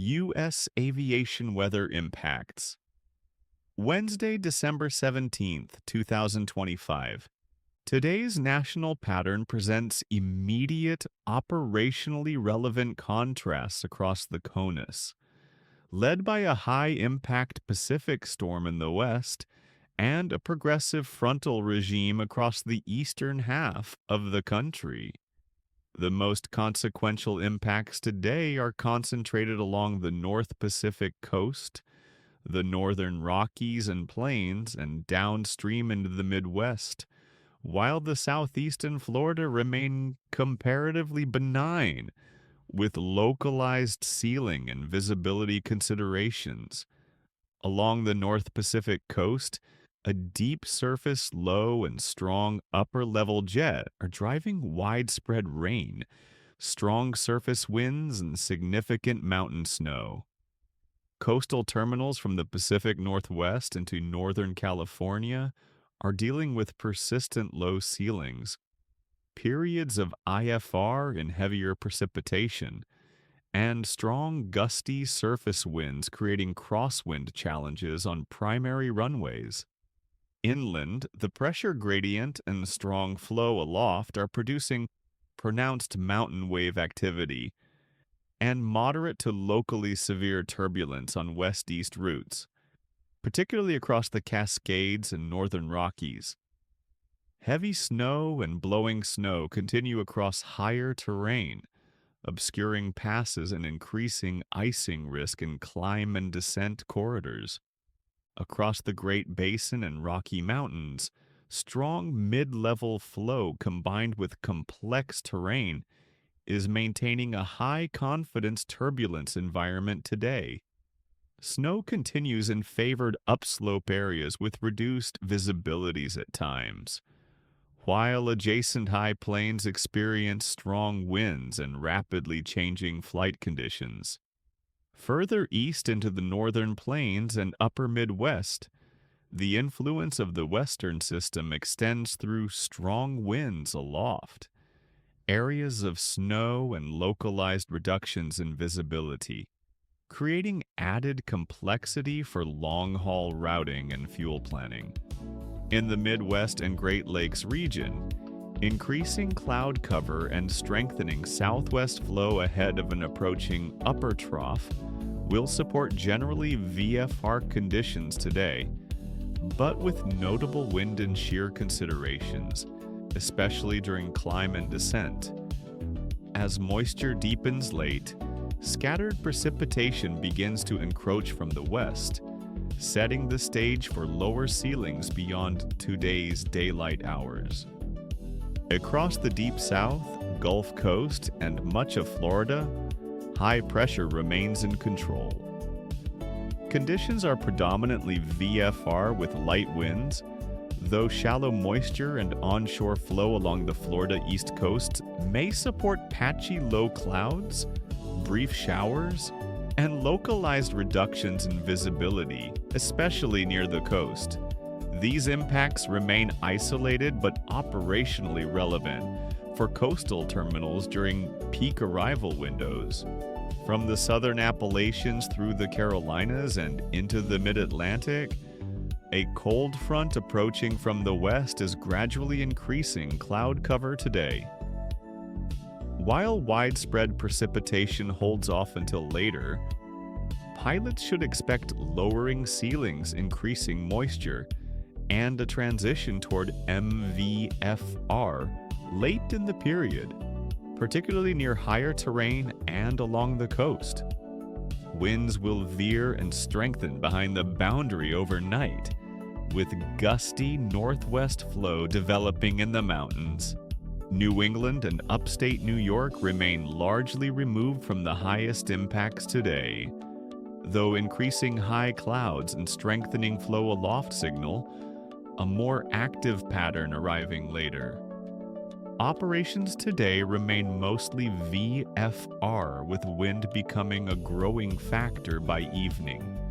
U.S. aviation weather impacts. Wednesday, December 17th, 2025. Today's national pattern presents immediate, operationally relevant contrasts across the CONUS, led by a high-impact Pacific storm in the west and a progressive frontal regime across the eastern half of the country. The most consequential impacts today are concentrated along the North Pacific coast, the northern Rockies and Plains, and downstream into the Midwest, while the Southeast and Florida remain comparatively benign, with localized ceiling and visibility considerations. Along the North Pacific coast, a deep surface low and strong upper level jet are driving widespread rain, strong surface winds, and significant mountain snow. Coastal terminals from the Pacific Northwest into Northern California are dealing with persistent low ceilings, periods of IFR and heavier precipitation, and strong gusty surface winds creating crosswind challenges on primary runways. Inland, the pressure gradient and strong flow aloft are producing pronounced mountain wave activity and moderate to locally severe turbulence on west-east routes, particularly across the Cascades and northern Rockies. Heavy snow and blowing snow continue across higher terrain, obscuring passes and increasing icing risk in climb and descent corridors. Across the Great Basin and Rocky Mountains, strong mid-level flow combined with complex terrain is maintaining a high-confidence turbulence environment today. Snow continues in favored upslope areas with reduced visibilities at times, while adjacent high plains experience strong winds and rapidly changing flight conditions. Further east into the northern plains and upper Midwest, the influence of the western system extends through strong winds aloft, areas of snow and localized reductions in visibility, creating added complexity for long-haul routing and fuel planning. In the Midwest and Great Lakes region, increasing cloud cover and strengthening southwest flow ahead of an approaching upper trough will support generally VFR conditions today, but with notable wind and shear considerations, especially during climb and descent. As moisture deepens late, scattered precipitation begins to encroach from the west, setting the stage for lower ceilings beyond today's daylight hours. Across the Deep South, Gulf Coast, and much of Florida, high pressure remains in control. Conditions are predominantly VFR with light winds, though shallow moisture and onshore flow along the Florida East Coast may support patchy low clouds, brief showers, and localized reductions in visibility, especially near the coast. These impacts remain isolated but operationally relevant for coastal terminals during peak arrival windows. From the southern Appalachians through the Carolinas and into the mid-Atlantic, a cold front approaching from the west is gradually increasing cloud cover today. While widespread precipitation holds off until later, pilots should expect lowering ceilings, increasing moisture, and a transition toward MVFR late in the period, particularly near higher terrain and along the coast. Winds will veer and strengthen behind the boundary overnight, with gusty northwest flow developing in the mountains. New England and upstate New York remain largely removed from the highest impacts today, though increasing high clouds and strengthening flow aloft signal a more active pattern arriving later. Operations today remain mostly VFR, with wind becoming a growing factor by evening.